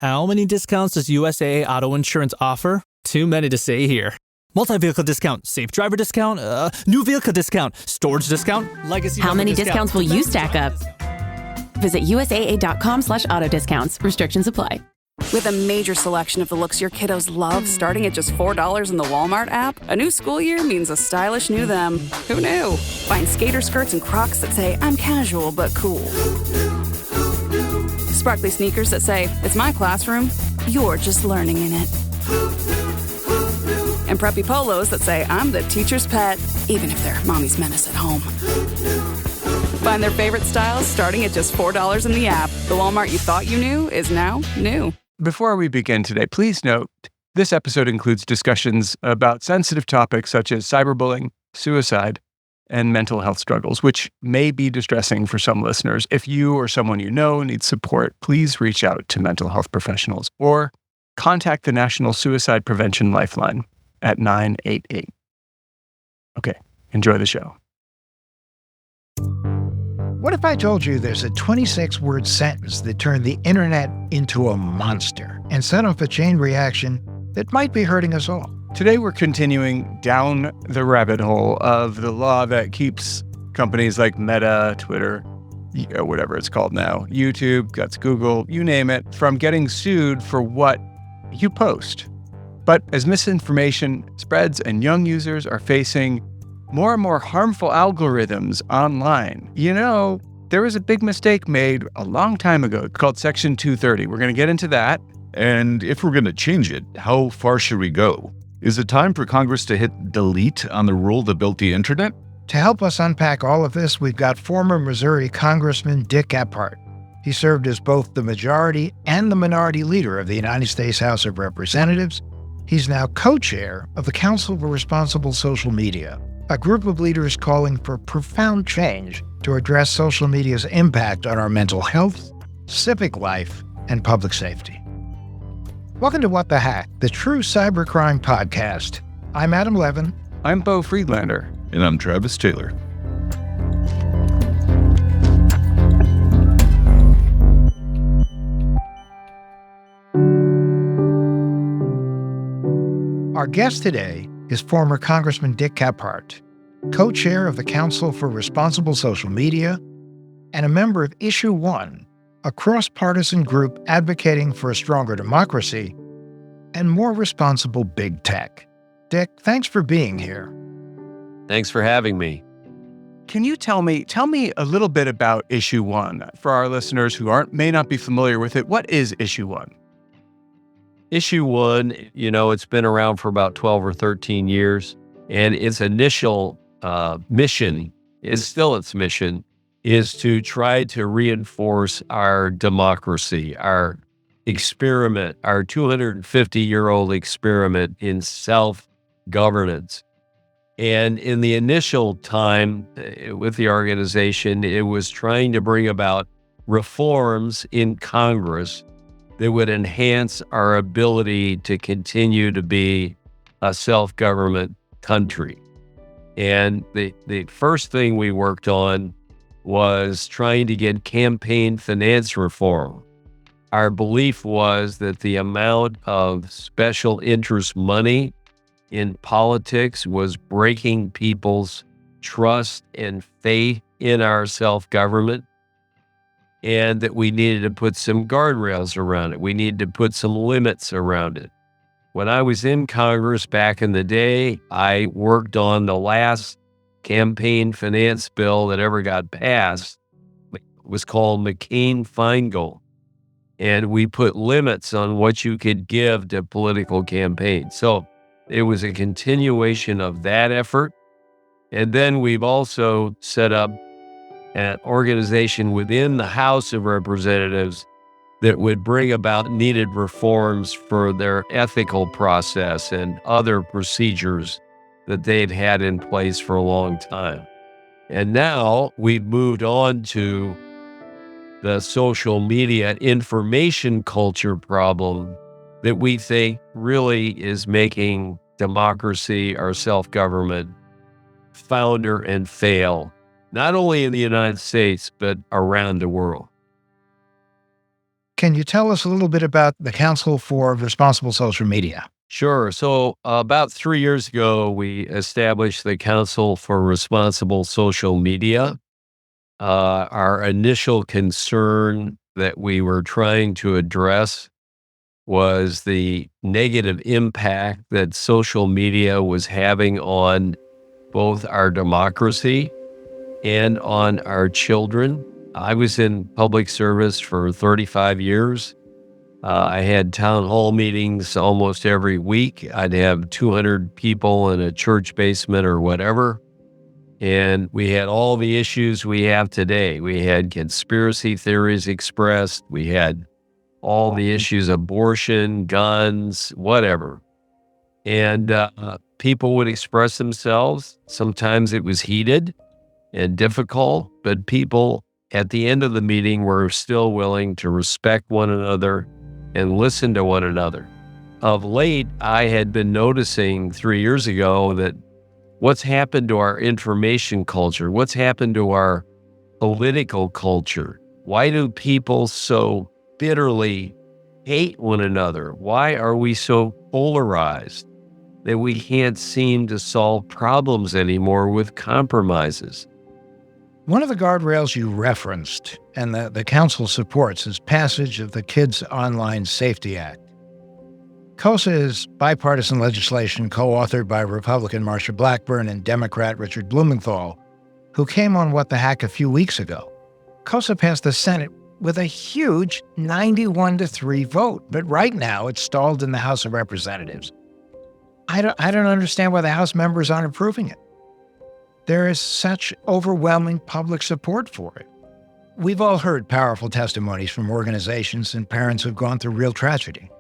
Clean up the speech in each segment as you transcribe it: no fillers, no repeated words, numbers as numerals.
How many discounts does USAA Auto Insurance offer? Too many to say here. Multi-vehicle discount, safe driver discount, new vehicle discount, storage discount, legacy. How many discounts will you stack up? Visit USAA.com/auto discounts. Restrictions apply. With a major selection of the looks your kiddos love starting at just $4 in the Walmart app, a new school year means a stylish new them. Who knew? Find skater skirts and Crocs that say, I'm casual but cool. Sparkly sneakers that say, it's my classroom, you're just learning in it. And preppy polos that say, I'm the teacher's pet, even if they're mommy's menace at home. Find their favorite styles starting at just $4 in the app. The Walmart you thought you knew is now new. Before we begin today, please note this episode includes discussions about sensitive topics such as cyberbullying, suicide, and mental health struggles, which may be distressing for some listeners. If you or someone you know needs support, please reach out to mental health professionals or contact the National Suicide Prevention Lifeline at 988. Okay, enjoy the show. What if I told you there's a 26-word sentence that turned the internet into a monster and set off a chain reaction that might be hurting us all? Today, we're continuing down the rabbit hole of the law that keeps companies like Meta, Twitter, whatever it's called now, YouTube, that's Google, you name it, from getting sued for what you post. But as misinformation spreads and young users are facing more and more harmful algorithms online, there was a big mistake made a long time ago called Section 230. We're going to get into that. And if we're going to change it, how far should we go? Is it time for Congress to hit delete on the rule that built the internet? To help us unpack all of this, we've got former Missouri Congressman Dick Gephardt. He served as both the majority and the minority leader of the United States House of Representatives. He's now co-chair of the Council for Responsible Social Media, a group of leaders calling for profound change to address social media's impact on our mental health, civic life, and public safety. Welcome to What the Hack, the true cybercrime podcast. I'm Adam Levin. I'm Beau Friedlander. And I'm Travis Taylor. Our guest today is former Congressman Dick Gephardt, co-chair of the Council for Responsible Social Media and a member of Issue One, a cross-partisan group advocating for a stronger democracy and more responsible big tech. Dick, thanks for being here. Thanks for having me. Can you tell me a little bit about Issue One for our listeners who may not be familiar with it? What is Issue One? Issue One, it's been around for about 12 or 13 years, and its initial mission is to try to reinforce our democracy, our experiment, our 250-year-old experiment in self-governance. And in the initial time with the organization, it was trying to bring about reforms in Congress that would enhance our ability to continue to be a self-government country. And the first thing we worked on was trying to get campaign finance reform. Our belief was that the amount of special interest money in politics was breaking people's trust and faith in our self-government, and that we needed to put some guardrails around it. We needed to put some limits around it. When I was in Congress back in the day, I worked on the last campaign finance bill that ever got passed. It was called McCain-Feingold. And we put limits on what you could give to political campaigns. So it was a continuation of that effort. And then we've also set up an organization within the House of Representatives that would bring about needed reforms for their ethical process and other procedures that they'd had in place for a long time. And now we've moved on to the social media information culture problem that we think really is making democracy, our self-government, founder and fail, not only in the United States, but around the world. Can you tell us a little bit about the Council for Responsible Social Media? Sure. So about 3 years ago, we established the Council for Responsible Social Media. Our initial concern that we were trying to address was the negative impact that social media was having on both our democracy and on our children. I was in public service for 35 years. I had town hall meetings almost every week. I'd have 200 people in a church basement or whatever. And we had all the issues we have today. We had conspiracy theories expressed. We had all the issues, abortion, guns, whatever. And people would express themselves. Sometimes it was heated and difficult, but people at the end of the meeting were still willing to respect one another and listen to one another. Of late, I had been noticing 3 years ago that what's happened to our information culture, what's happened to our political culture. Why do people so bitterly hate one another? Why are we so polarized that we can't seem to solve problems anymore with compromises? One of the guardrails you referenced and the Council supports is passage of the Kids Online Safety Act. COSA is bipartisan legislation co-authored by Republican Marsha Blackburn and Democrat Richard Blumenthal, who came on What the Hack a few weeks ago. COSA passed the Senate with a huge 91-3 vote, but right now it's stalled in the House of Representatives. I don't understand why the House members aren't approving it. There is such overwhelming public support for it. We've all heard powerful testimonies from organizations and parents who've gone through real tragedy.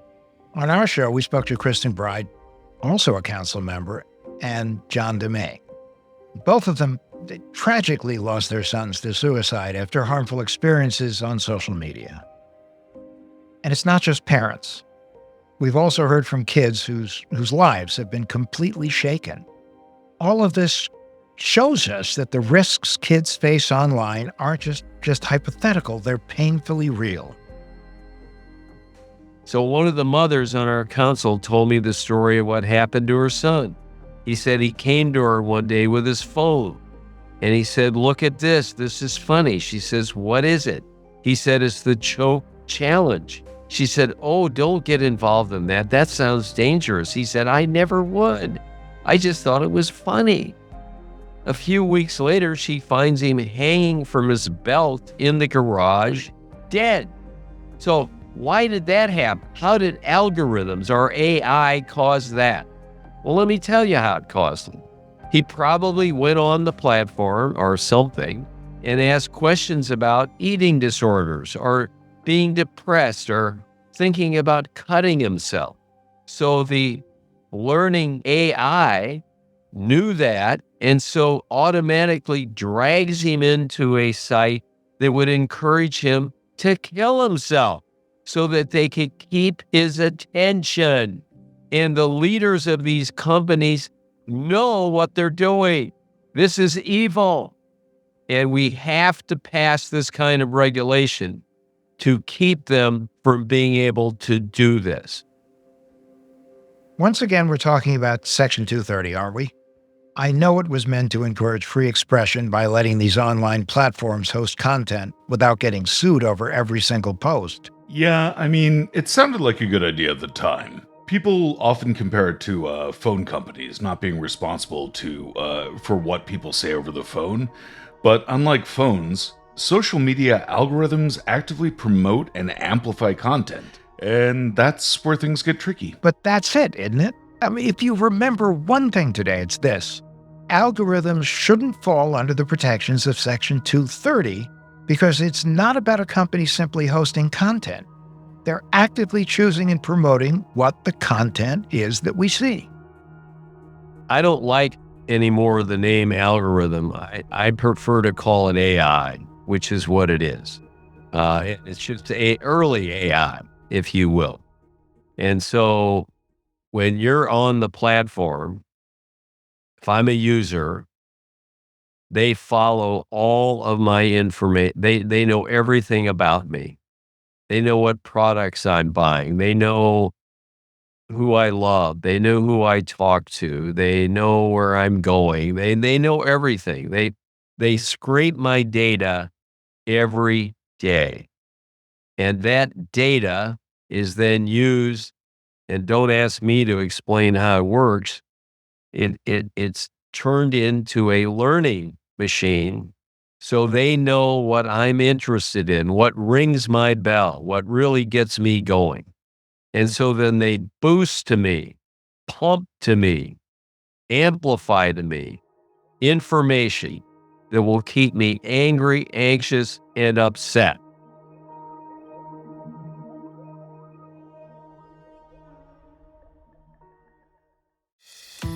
On our show, we spoke to Kristen Bride, also a council member, and John DeMay. Both of them tragically lost their sons to suicide after harmful experiences on social media. And it's not just parents. We've also heard from kids whose lives have been completely shaken. All of this shows us that the risks kids face online aren't just hypothetical, they're painfully real. So one of the mothers on our council told me the story of what happened to her son. He said he came to her one day with his phone and he said, "Look at this. This is funny." She says, "What is it?" He said, "It's the choke challenge." She said, "Oh, don't get involved in that. That sounds dangerous." He said, "I never would. I just thought it was funny." A few weeks later, she finds him hanging from his belt in the garage, dead. So why did that happen? How did algorithms or AI cause that? Well, let me tell you how it caused it. He probably went on the platform or something and asked questions about eating disorders or being depressed or thinking about cutting himself. So the learning AI knew that and so automatically drags him into a site that would encourage him to kill himself so that they could keep his attention. And the leaders of these companies know what they're doing. This is evil. And we have to pass this kind of regulation to keep them from being able to do this. Once again, we're talking about Section 230, aren't we? I know it was meant to encourage free expression by letting these online platforms host content without getting sued over every single post. Yeah, I mean, it sounded like a good idea at the time. People often compare it to phone companies not being responsible for what people say over the phone. But unlike phones, social media algorithms actively promote and amplify content. And that's where things get tricky. But that's it, isn't it? I mean, if you remember one thing today, it's this. Algorithms shouldn't fall under the protections of Section 230 because it's not about a company simply hosting content. They're actively choosing and promoting what the content is that we see. I don't like anymore the name algorithm. I prefer to call it AI, which is what it is. It's just early AI, if you will. And so when you're on the platform, if I'm a user, they follow all of my information. They know everything about me. They know what products I'm buying. They know who I love. They know who I talk to. They know where I'm going. They know everything. They scrape my data every day. And that data is then used, and don't ask me to explain how it works. It's turned into a learning machine. So they know what I'm interested in, what rings my bell, what really gets me going. And so then they boost to me, pump to me, amplify to me information that will keep me angry, anxious, and upset.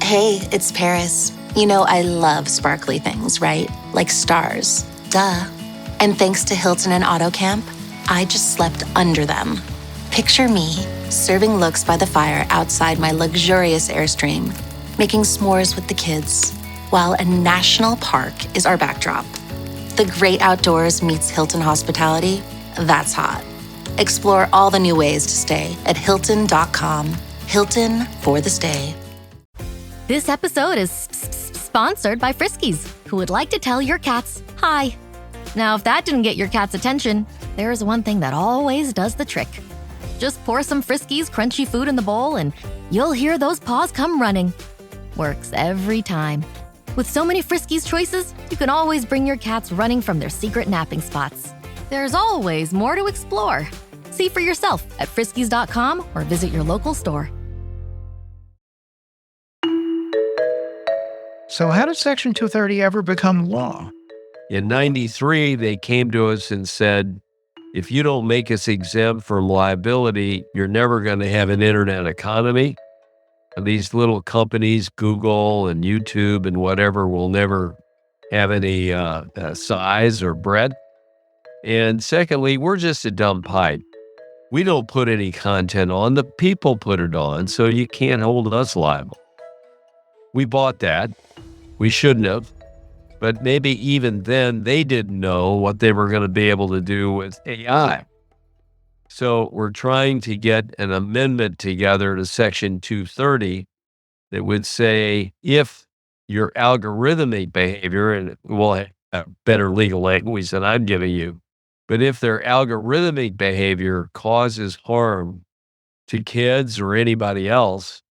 Hey, it's Paris. You know I love sparkly things, right? Like stars. Duh. And thanks to Hilton and AutoCamp, I just slept under them. Picture me, serving looks by the fire outside my luxurious Airstream, making s'mores with the kids, while a national park is our backdrop. The great outdoors meets Hilton hospitality. That's hot. Explore all the new ways to stay at Hilton.com. Hilton for the stay. This episode is sponsored by Friskies, who would like to tell your cats hi. Now, if that didn't get your cat's attention, there is one thing that always does the trick. Just pour some Friskies crunchy food in the bowl and you'll hear those paws come running. Works every time. With so many Friskies choices, you can always bring your cats running from their secret napping spots. There's always more to explore. See for yourself at friskies.com or visit your local store. So how did Section 230 ever become law? In 93, they came to us and said, if you don't make us exempt from liability, you're never going to have an internet economy. And these little companies, Google and YouTube and whatever, will never have any size or breadth. And secondly, we're just a dumb pipe. We don't put any content on. The people put it on, so you can't hold us liable. We bought that. We shouldn't have. But maybe even then, they didn't know what they were going to be able to do with AI. So we're trying to get an amendment together to Section 230 that would say if your algorithmic behavior, and we'll have better legal language than I'm giving you, but if their algorithmic behavior causes harm to kids or anybody else,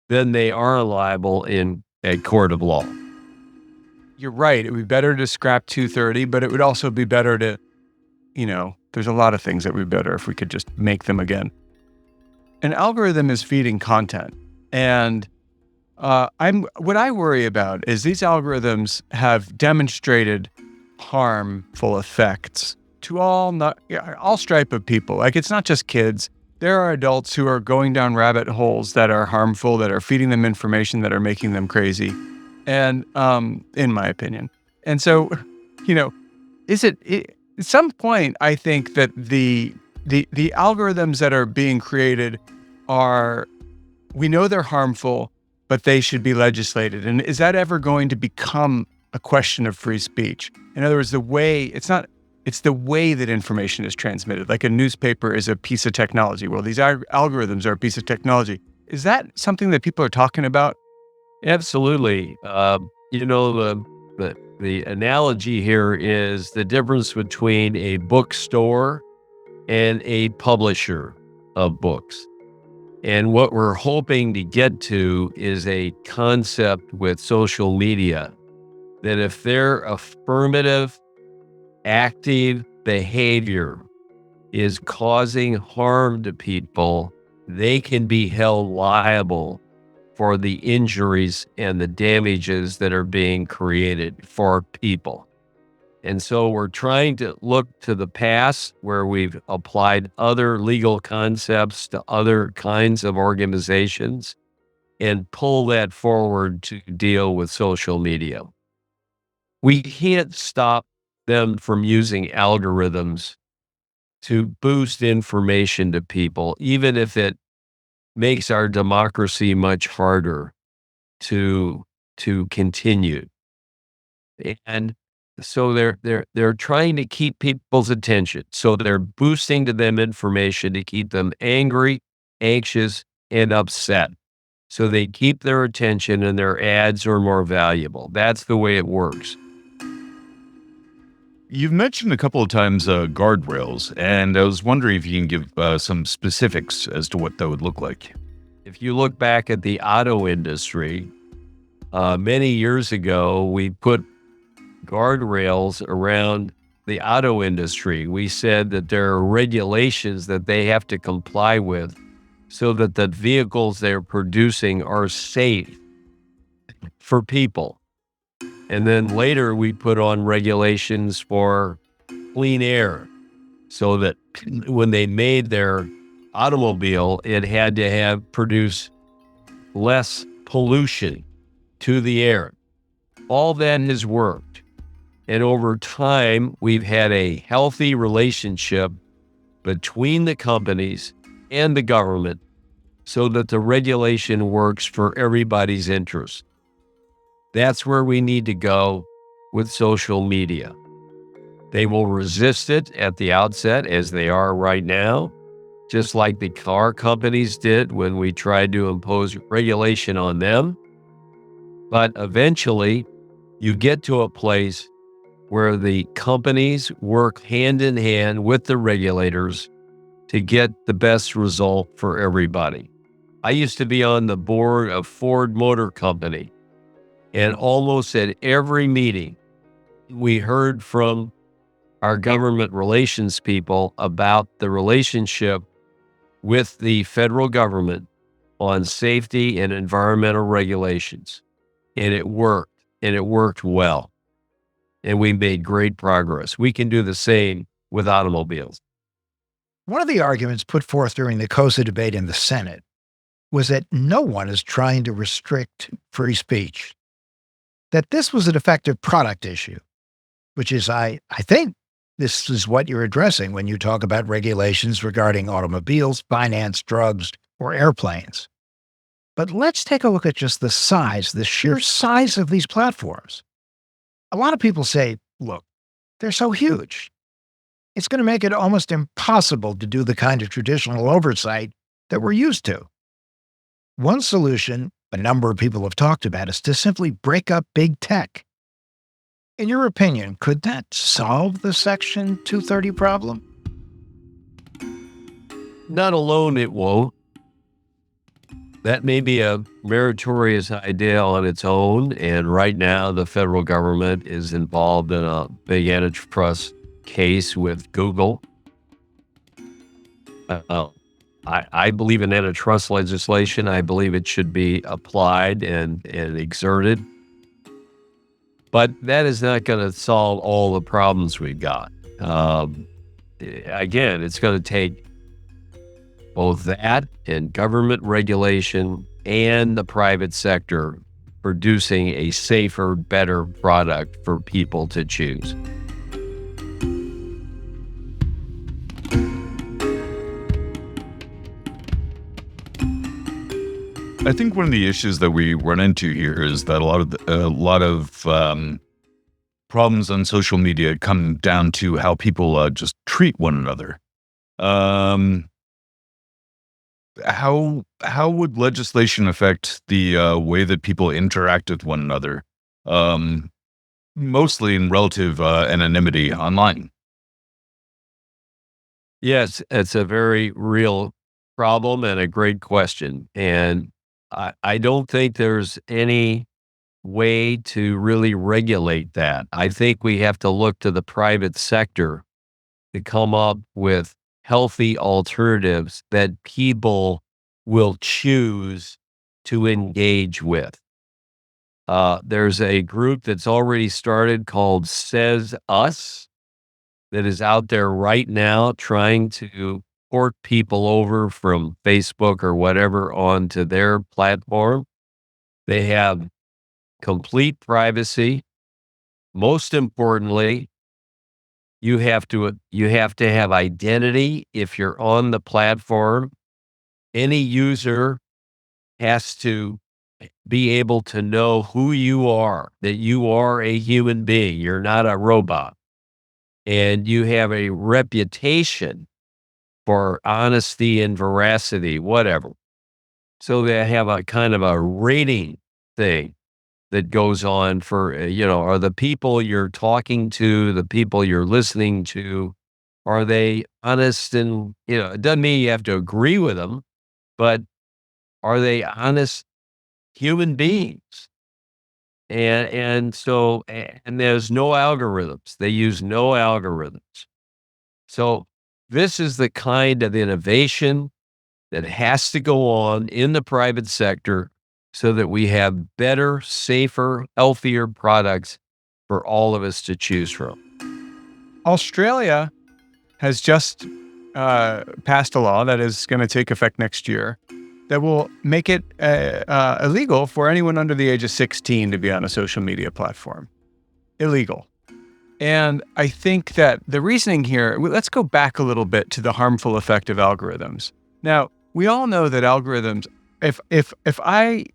then they are liable in a court of law. You're right. It would be better to scrap 230, but it would also be better to, there's a lot of things that would be better if we could just make them again. An algorithm is feeding content. And what I worry about is these algorithms have demonstrated harmful effects to all stripe of people. Like, it's not just kids. There are adults who are going down rabbit holes that are harmful, that are feeding them information that are making them crazy. And in my opinion. And so, at some point, I think that the algorithms that are being created we know they're harmful, but they should be legislated. And is that ever going to become a question of free speech? In other words, it's the way that information is transmitted. Like a newspaper is a piece of technology. Well, these algorithms are a piece of technology. Is that something that people are talking about? Absolutely. The analogy here is the difference between a bookstore and a publisher of books. And what we're hoping to get to is a concept with social media that if their affirmative, active behavior is causing harm to people, they can be held liable for the injuries and the damages that are being created for people. And so we're trying to look to the past where we've applied other legal concepts to other kinds of organizations and pull that forward to deal with social media. We can't stop them from using algorithms to boost information to people, even if it makes our democracy much harder to continue. And So they're trying to keep people's attention. So they're boosting to them information to keep them angry, anxious, and upset. So they keep their attention and their ads are more valuable. That's the way it works. You've mentioned a couple of times guardrails, and I was wondering if you can give some specifics as to what that would look like. If you look back at the auto industry, many years ago, we put guardrails around the auto industry. We said that there are regulations that they have to comply with so that the vehicles they're producing are safe for people. And then later we put on regulations for clean air so that when they made their automobile, it had to produce less pollution to the air. All that has worked. And over time, we've had a healthy relationship between the companies and the government so that the regulation works for everybody's interest. That's where we need to go with social media. They will resist it at the outset, as they are right now, just like the car companies did when we tried to impose regulation on them. But eventually, you get to a place where the companies work hand in hand with the regulators to get the best result for everybody. I used to be on the board of Ford Motor Company, and almost at every meeting, we heard from our government relations people about the relationship with the federal government on safety and environmental regulations. And it worked well. And we made great progress. We can do the same with automobiles. One of the arguments put forth during the KOSA debate in the Senate was that no one is trying to restrict free speech, that this was a defective product issue, which is, I think, this is what you're addressing when you talk about regulations regarding automobiles, finance, drugs, or airplanes. But let's take a look at just the sheer size of these platforms. A lot of people say, look, they're so huge. It's going to make it almost impossible to do the kind of traditional oversight that we're used to. One solution a number of people have talked about is to simply break up big tech. In your opinion, could that solve the Section 230 problem? Not alone, it won't. That may be a meritorious idea on its own, and right now the federal government is involved in a big antitrust case with Google. I believe in antitrust legislation. I believe it should be applied and exerted. But that is not going to solve all the problems we've got. Again, it's going to take both that and government regulation and the private sector producing a safer, better product for people to choose. I think one of the issues that we run into here is that a lot of problems on social media come down to how people just treat one another. How would legislation affect the way that people interact with one another, mostly in relative anonymity online? Yes, it's a very real problem and a great question. And I don't think there's any way to really regulate that. I think we have to look to the private sector to come up with healthy alternatives that people will choose to engage with. There's a group that's already started called Says Us that is out there right now trying to port people over from Facebook or whatever onto their platform. They have complete privacy. Most importantly, you have to have identity if you're on the platform. Any user has to be able to know who you are, that you are a human being. You're not a robot. And you have a reputation for honesty and veracity, whatever. So they have a kind of a rating thing that goes on for, are the people you're talking to, the people you're listening to, are they honest? And, it doesn't mean you have to agree with them, but are they honest human beings? And so there's no algorithms. They use no algorithms. So this is the kind of innovation that has to go on in the private sector so that we have better, safer, healthier products for all of us to choose from. Australia has just passed a law that is going to take effect next year that will make it illegal for anyone under the age of 16 to be on a social media platform. Illegal. And I think that the reasoning here, let's go back a little bit to the harmful effect of algorithms. Now, we all know that algorithms, if I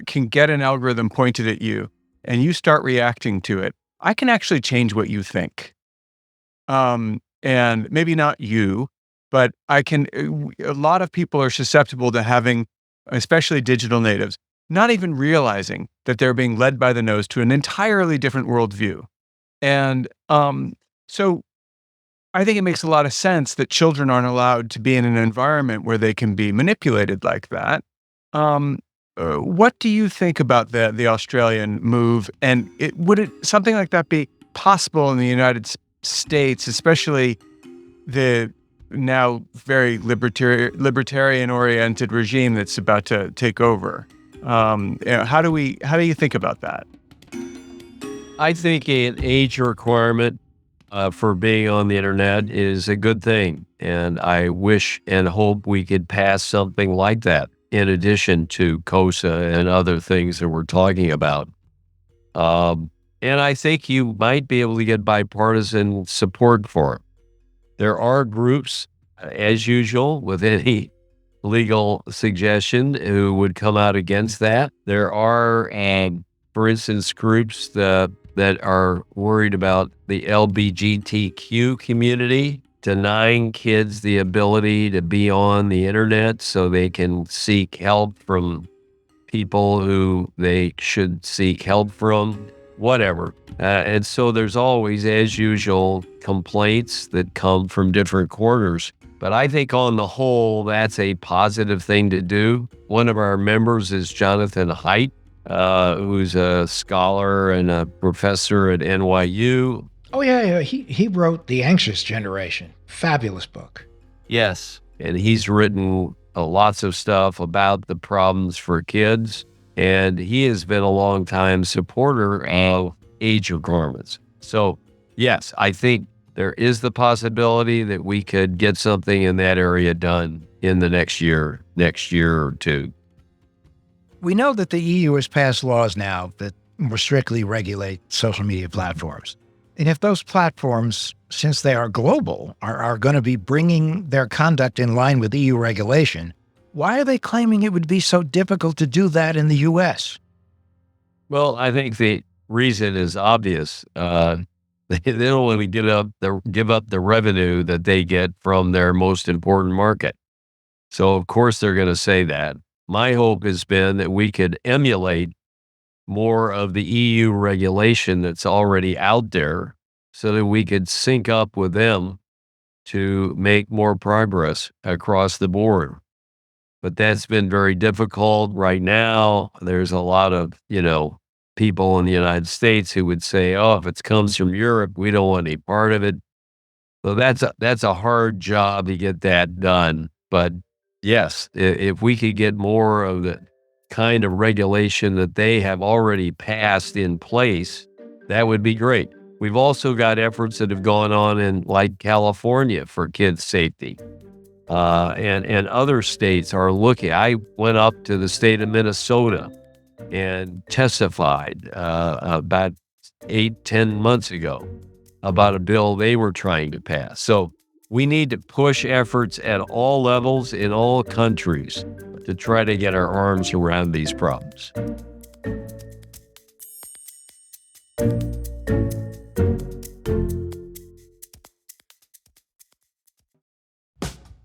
can get an algorithm pointed at you and you start reacting to it, I can actually change what you think. And maybe not you, but I can, a lot of people are susceptible to having, especially digital natives, not even realizing that they're being led by the nose to an entirely different worldview. And so I think it makes a lot of sense that children aren't allowed to be in an environment where they can be manipulated like that. What do you think about the Australian move? And would something like that be possible in the United States, especially the now very libertarian-oriented regime that's about to take over? How do you think about that? I think an age requirement for being on the internet is a good thing. And I wish and hope we could pass something like that in addition to COSA and other things that we're talking about. And I think you might be able to get bipartisan support for it. There are groups, as usual, with any legal suggestion who would come out against that. There are, for instance, groups that are worried about the LGBTQ community, denying kids the ability to be on the internet so they can seek help from people who they should seek help from, whatever. And so there's always, as usual, complaints that come from different quarters. But I think on the whole, that's a positive thing to do. One of our members is Jonathan Haidt, who's a scholar and a professor at NYU. Oh, yeah. He wrote The Anxious Generation. Fabulous book. Yes. And he's written lots of stuff about the problems for kids. And he has been a long time supporter of age requirements. So, yes, I think there is the possibility that we could get something in that area done in the next year or two. We know that the EU has passed laws now that more strictly regulate social media platforms. And if those platforms, since they are global, are going to be bringing their conduct in line with EU regulation, why are they claiming it would be so difficult to do that in the U.S.? Well, I think the reason is obvious. They don't want to give up the revenue that they get from their most important market. So, of course, they're going to say that. My hope has been that we could emulate more of the EU regulation that's already out there so that we could sync up with them to make more progress across the board. But that's been very difficult right now. There's a lot of, people in the United States who would say, oh, if it comes from Europe, we don't want any part of it. So that's a hard job to get that done. But yes, if we could get more of the kind of regulation that they have already passed in place, that would be great. We've also got efforts that have gone on in like California for kids' safety. And other states are looking. I went up to the state of Minnesota and testified about 8-10 months ago about a bill they were trying to pass. So We need to push efforts at all levels in all countries to try to get our arms around these problems.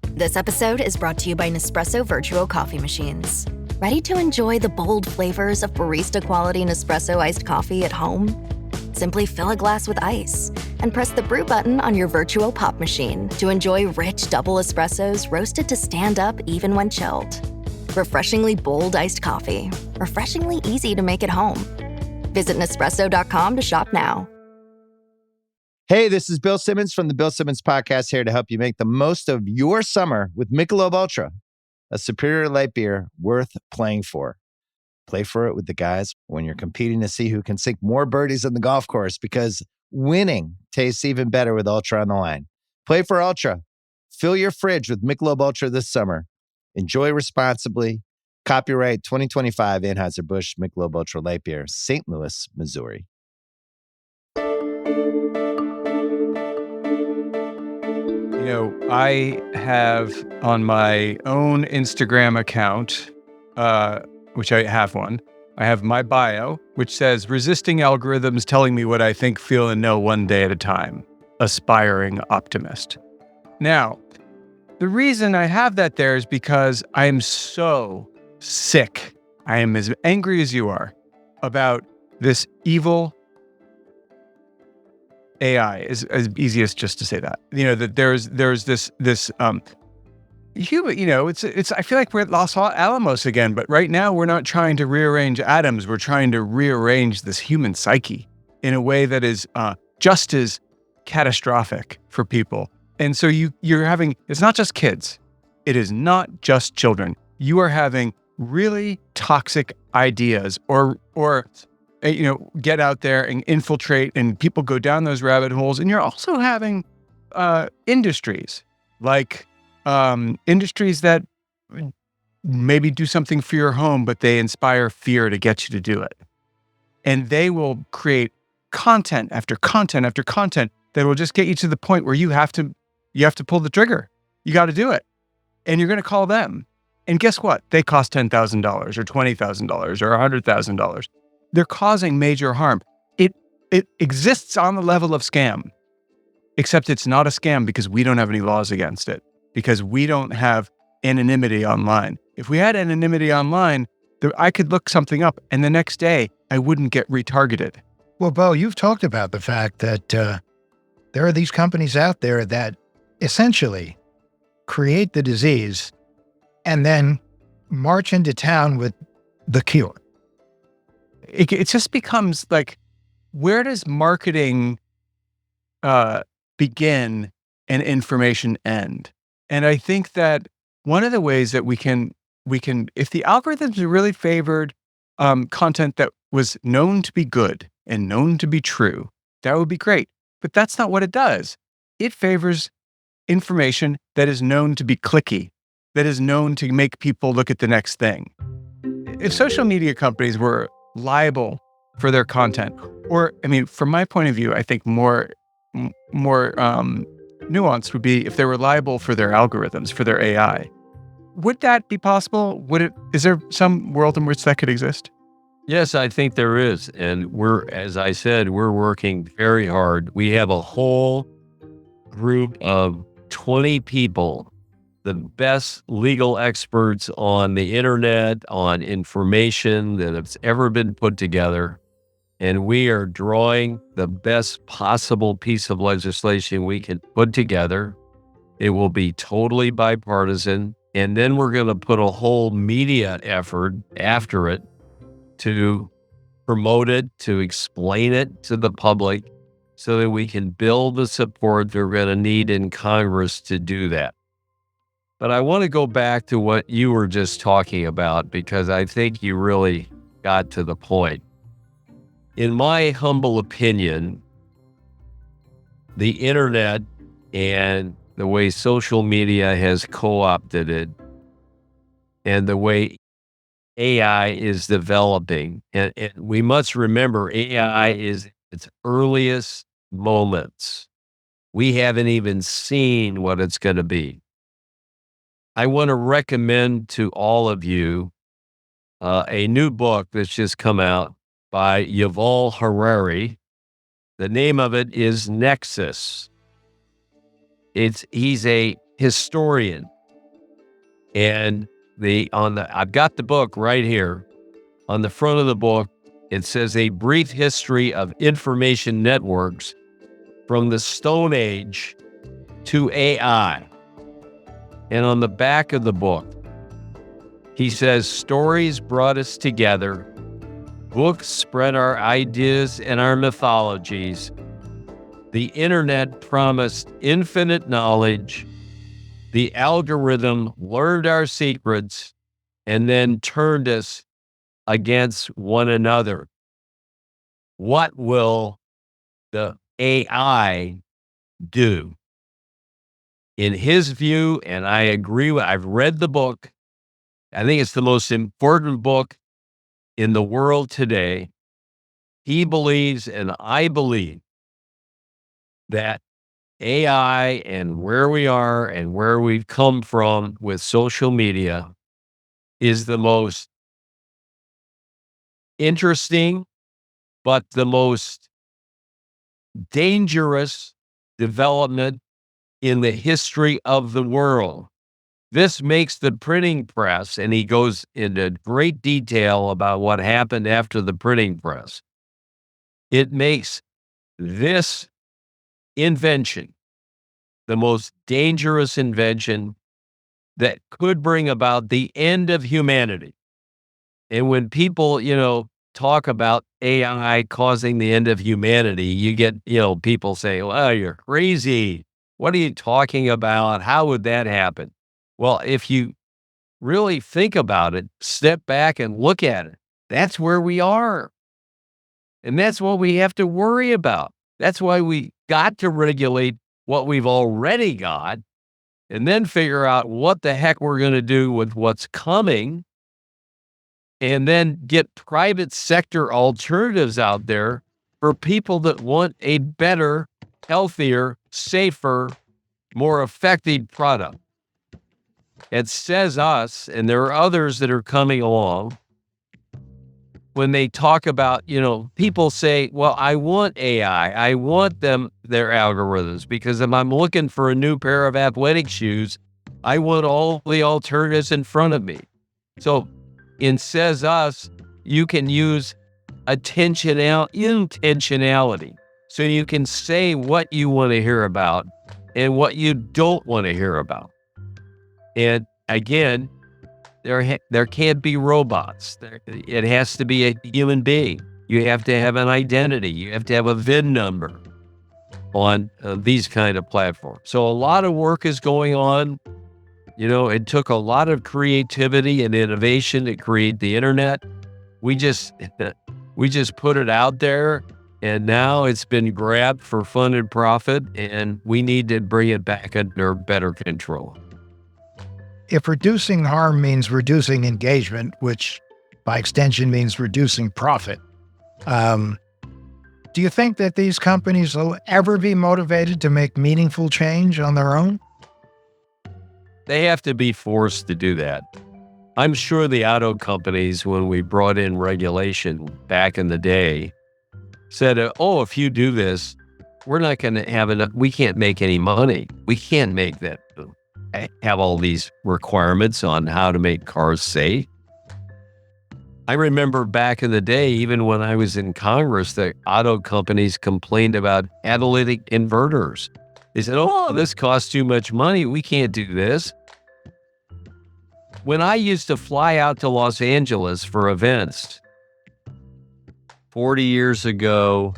This episode is brought to you by Nespresso Virtuo Coffee Machines. Ready to enjoy the bold flavors of barista-quality Nespresso iced coffee at home? Simply fill a glass with ice and press the brew button on your Virtuo Pop machine to enjoy rich double espressos roasted to stand up even when chilled. Refreshingly bold iced coffee. Refreshingly easy to make at home. Visit Nespresso.com to shop now. Hey, this is Bill Simmons from the Bill Simmons Podcast, here to help you make the most of your summer with Michelob Ultra, a superior light beer worth playing for. Play for it with the guys when you're competing to see who can sink more birdies on the golf course, because winning tastes even better with Ultra on the line. Play for Ultra. Fill your fridge with Michelob Ultra this summer. Enjoy responsibly. Copyright 2025 Anheuser-Busch Michelob Ultra Light Beer, St. Louis, Missouri. You know, I have on my own Instagram account, which I have one, I have my bio, which says, resisting algorithms telling me what I think, feel, and know one day at a time. Aspiring optimist. Now, the reason I have that there is because I am so sick. I am as angry as you are about this evil AI, is as easiest just to say that. You know, that there's this human, you know, it's I feel like we're at Los Alamos again, but right now we're not trying to rearrange atoms, we're trying to rearrange this human psyche in a way that is just as catastrophic for people. And so you're having, it's not just kids, it is not just children. You are having really toxic ideas or you know, get out there and infiltrate, and people go down those rabbit holes. And you're also having industries like industries that maybe do something for your home, but they inspire fear to get you to do it. And they will create content after content after content that will just get you to the point where you have to pull the trigger. You got to do it. And you're going to call them. And guess what? They cost $10,000 or $20,000 or $100,000. They're causing major harm. It exists on the level of scam, except it's not a scam because we don't have any laws against it, because we don't have anonymity online. If we had anonymity online, I could look something up and the next day I wouldn't get retargeted. Well, Beau, you've talked about the fact that there are these companies out there that essentially create the disease and then march into town with the cure. It just becomes like, where does marketing begin and information end? And I think that one of the ways that we can, if the algorithms really favored content that was known to be good and known to be true, that would be great. But that's not what it does. It favors information that is known to be clicky, that is known to make people look at the next thing. If social media companies were liable for their content, or, I mean, from my point of view, I think more nuanced would be if they were liable for their algorithms, for their AI. Would that be possible? Is there some world in which that could exist? Yes, I think there is. And as I said, we're working very hard. We have a whole group of 20 people, the best legal experts on the internet, on information that has ever been put together. And we are drawing the best possible piece of legislation we can put together. It will be totally bipartisan. And then we're going to put a whole media effort after it to promote it, to explain it to the public so that we can build the support they're going to need in Congress to do that. But I want to go back to what you were just talking about, because I think you really got to the point. In my humble opinion, the internet and the way social media has co-opted it and the way AI is developing, and we must remember AI is its earliest moments. we haven't even seen what it's going to be. I want to recommend to all of you a new book that's just come out by Yuval Harari. The name of it is Nexus. He's a historian, and I've got the book right here. On the front of the book, it says A Brief History of Information Networks from the Stone Age to AI. And on the back of the book, he says, stories brought us together. Books spread our ideas and our mythologies. The internet promised infinite knowledge. The algorithm learned our secrets and then turned us against one another. What will the AI do? In his view, and I agree I've read the book. I think it's the most important book in the world today. He believes, and I believe, that AI and where we are and where we've come from with social media is the most interesting, but the most dangerous development in the history of the world. This makes the printing press, and he goes into great detail about what happened after the printing press. It makes this invention the most dangerous invention that could bring about the end of humanity. And when people, talk about AI causing the end of humanity, you get, people say, well, you're crazy. What are you talking about? How would that happen? Well, if you really think about it, step back and look at it, that's where we are. And that's what we have to worry about. That's why we got to regulate what we've already got and then figure out what the heck we're going to do with what's coming, and then get private sector alternatives out there for people that want a better, healthier, safer, more effective product. It says us, and there are others that are coming along. When they talk about, people say, well, I want AI. I want their algorithms, because if I'm looking for a new pair of athletic shoes, I want all the alternatives in front of me. So in says us, you can use intentionality. So you can say what you want to hear about and what you don't want to hear about. And again, there can't be robots. It has to be a human being. You have to have an identity. You have to have a VIN number on these kind of platforms. So a lot of work is going on. It took a lot of creativity and innovation to create the internet. We just put it out there, and now it's been grabbed for fun and profit, and we need to bring it back under better control. If reducing harm means reducing engagement, which by extension means reducing profit, do you think that these companies will ever be motivated to make meaningful change on their own? They have to be forced to do that. I'm sure the auto companies, when we brought in regulation back in the day, said, oh, if you do this, we're not going to have enough. We can't make any money. We can't make that. Have all these requirements on how to make cars safe. I remember back in the day, even when I was in Congress, the auto companies complained about catalytic inverters. They said, oh, this costs too much money. We can't do this. When I used to fly out to Los Angeles for events 40 years ago,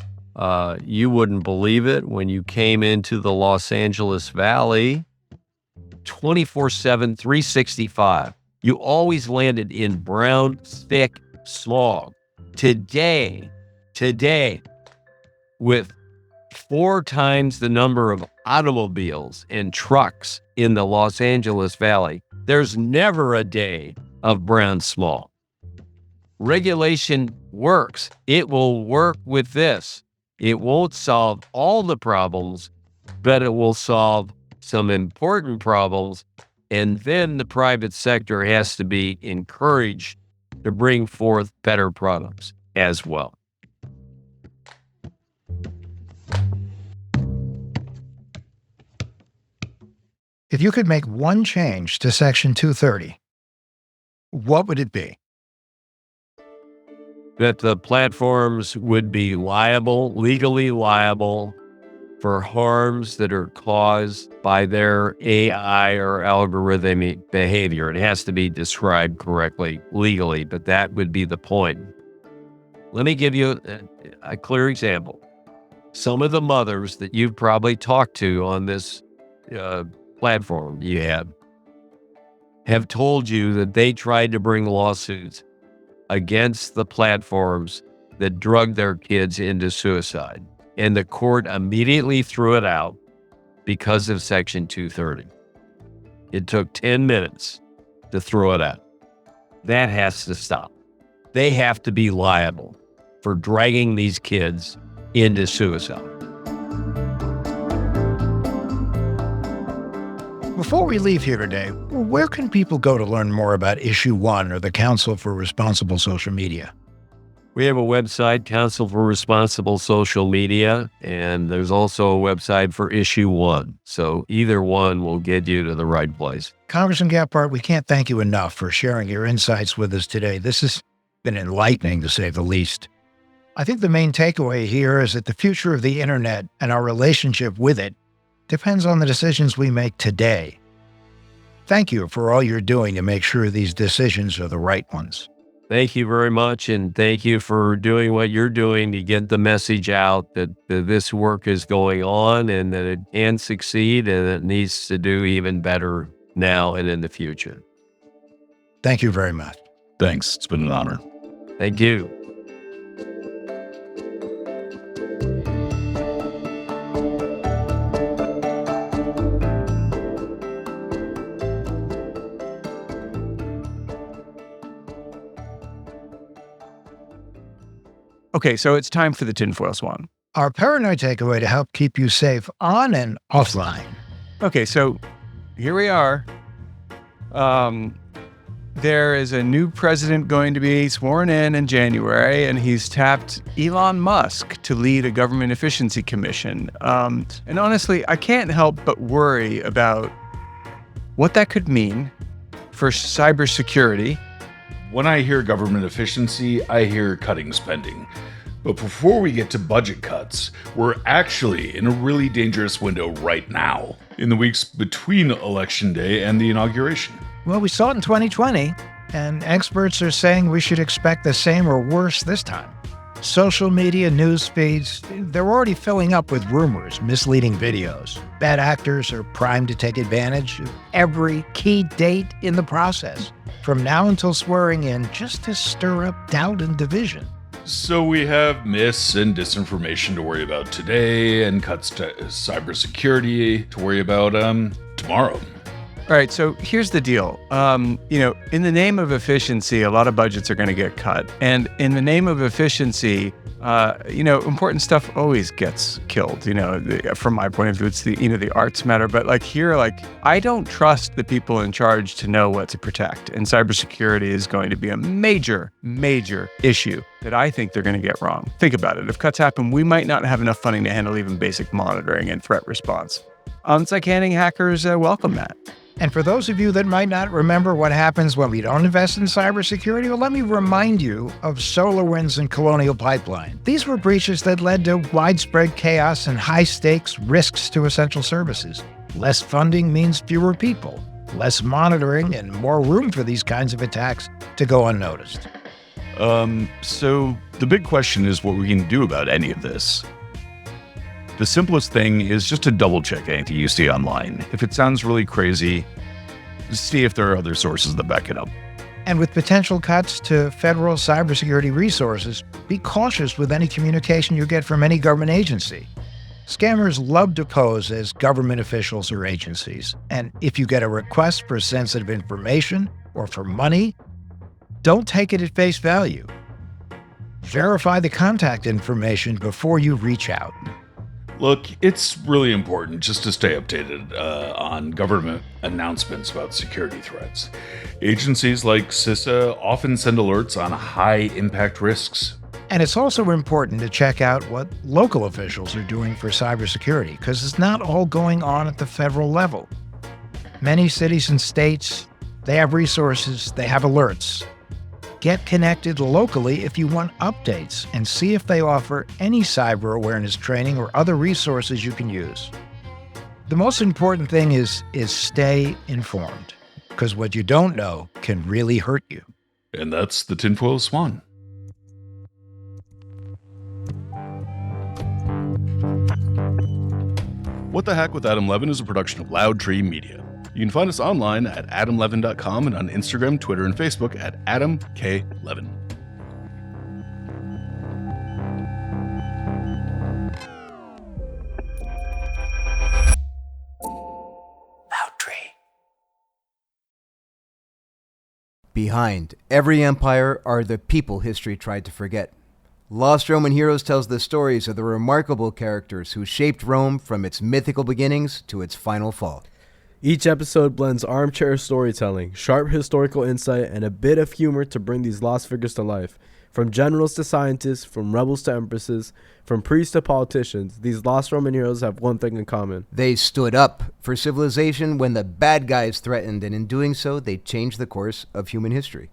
you wouldn't believe it, when you came into the Los Angeles Valley, 24/7, 365. You always landed in brown, thick smog. Today, with 4 times the number of automobiles and trucks in the Los Angeles Valley, there's never a day of brown smog. Regulation works. It will work with this. It won't solve all the problems, but it will solve some important problems. And then the private sector has to be encouraged to bring forth better products as well. If you could make one change to Section 230, what would it be? That the platforms would be liable, legally liable, for harms that are caused by their AI or algorithmic behavior. It has to be described correctly legally, but that would be the point. Let me give you a clear example. Some of the mothers that you've probably talked to on this platform you have told you that they tried to bring lawsuits against the platforms that drug their kids into suicide. And the court immediately threw it out because of Section 230. It took 10 minutes to throw it out. That has to stop. They have to be liable for dragging these kids into suicide. Before we leave here today, where can people go to learn more about Issue 1 or the Council for Responsible Social Media? We have a website, Council for Responsible Social Media, and there's also a website for Issue 1. So either one will get you to the right place. Congressman Gephardt, we can't thank you enough for sharing your insights with us today. This has been enlightening, to say the least. I think the main takeaway here is that the future of the internet and our relationship with it depends on the decisions we make today. Thank you for all you're doing to make sure these decisions are the right ones. Thank you very much, and thank you for doing what you're doing to get the message out that this work is going on and that it can succeed and it needs to do even better now and in the future. Thank you very much. Thanks. It's been an honor. Thank you. Okay, so it's time for the tinfoil swan. Our paranoid takeaway to help keep you safe on and offline. Okay, so here we are. There is a new president going to be sworn in January, and he's tapped Elon Musk to lead a government efficiency commission. And honestly, I can't help but worry about what that could mean for cybersecurity. When I hear government efficiency, I hear cutting spending. But before we get to budget cuts, we're actually in a really dangerous window right now, in the weeks between Election Day and the inauguration. Well, we saw it in 2020, and experts are saying we should expect the same or worse this time. Social media, news feeds, they're already filling up with rumors, misleading videos. Bad actors are primed to take advantage of every key date in the process, from now until swearing in, just to stir up doubt and division. So we have mis and disinformation to worry about today and cuts to cybersecurity to worry about tomorrow. All right, so here's the deal. In the name of efficiency, a lot of budgets are going to get cut. And in the name of efficiency, important stuff always gets killed. From my point of view, it's the arts matter. But here, I don't trust the people in charge to know what to protect. And cybersecurity is going to be a major, major issue that I think they're going to get wrong. Think about it. If cuts happen, we might not have enough funding to handle even basic monitoring and threat response. It's like handing hackers welcome mat. And for those of you that might not remember what happens when we don't invest in cybersecurity, well, let me remind you of SolarWinds and Colonial Pipeline. These were breaches that led to widespread chaos and high-stakes risks to essential services. Less funding means fewer people, less monitoring, and more room for these kinds of attacks to go unnoticed. So the big question is what we can do about any of this. The simplest thing is just to double check anything you see online. If it sounds really crazy, see if there are other sources that back it up. And with potential cuts to federal cybersecurity resources, be cautious with any communication you get from any government agency. Scammers love to pose as government officials or agencies. And if you get a request for sensitive information or for money, don't take it at face value. Verify the contact information before you reach out. Look, it's really important just to stay updated on government announcements about security threats. Agencies like CISA often send alerts on high-impact risks. And it's also important to check out what local officials are doing for cybersecurity, because it's not all going on at the federal level. Many cities and states, they have resources, they have alerts. Get connected locally if you want updates and see if they offer any cyber awareness training or other resources you can use. The most important thing is stay informed, because what you don't know can really hurt you. And that's the Tinfoil Swan. What the Heck with Adam Levin is a production of Loud Tree Media. You can find us online at adamlevin.com and on Instagram, Twitter, and Facebook at Adam K. Levin. Loud Tree. Behind every empire are the people history tried to forget. Lost Roman Heroes tells the stories of the remarkable characters who shaped Rome from its mythical beginnings to its final fall. Each episode blends armchair storytelling, sharp historical insight, and a bit of humor to bring these lost figures to life. From generals to scientists, from rebels to empresses, from priests to politicians, these lost Roman heroes have one thing in common. They stood up for civilization when the bad guys threatened, and in doing so, they changed the course of human history.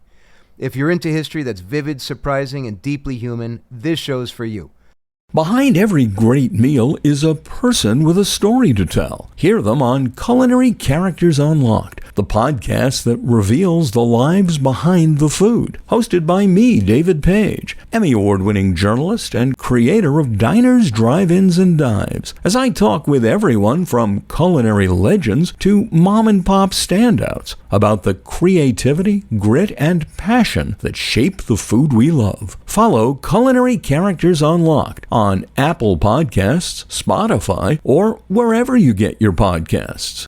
If you're into history that's vivid, surprising, and deeply human, this show's for you. Behind every great meal is a person with a story to tell. Hear them on Culinary Characters Unlocked, the podcast that reveals the lives behind the food. Hosted by me, David Page, Emmy Award-winning journalist and creator of Diners, Drive-Ins, and Dives, as I talk with everyone from culinary legends to mom-and-pop standouts about the creativity, grit, and passion that shape the food we love. Follow Culinary Characters Unlocked on Apple Podcasts, Spotify, or wherever you get your podcasts.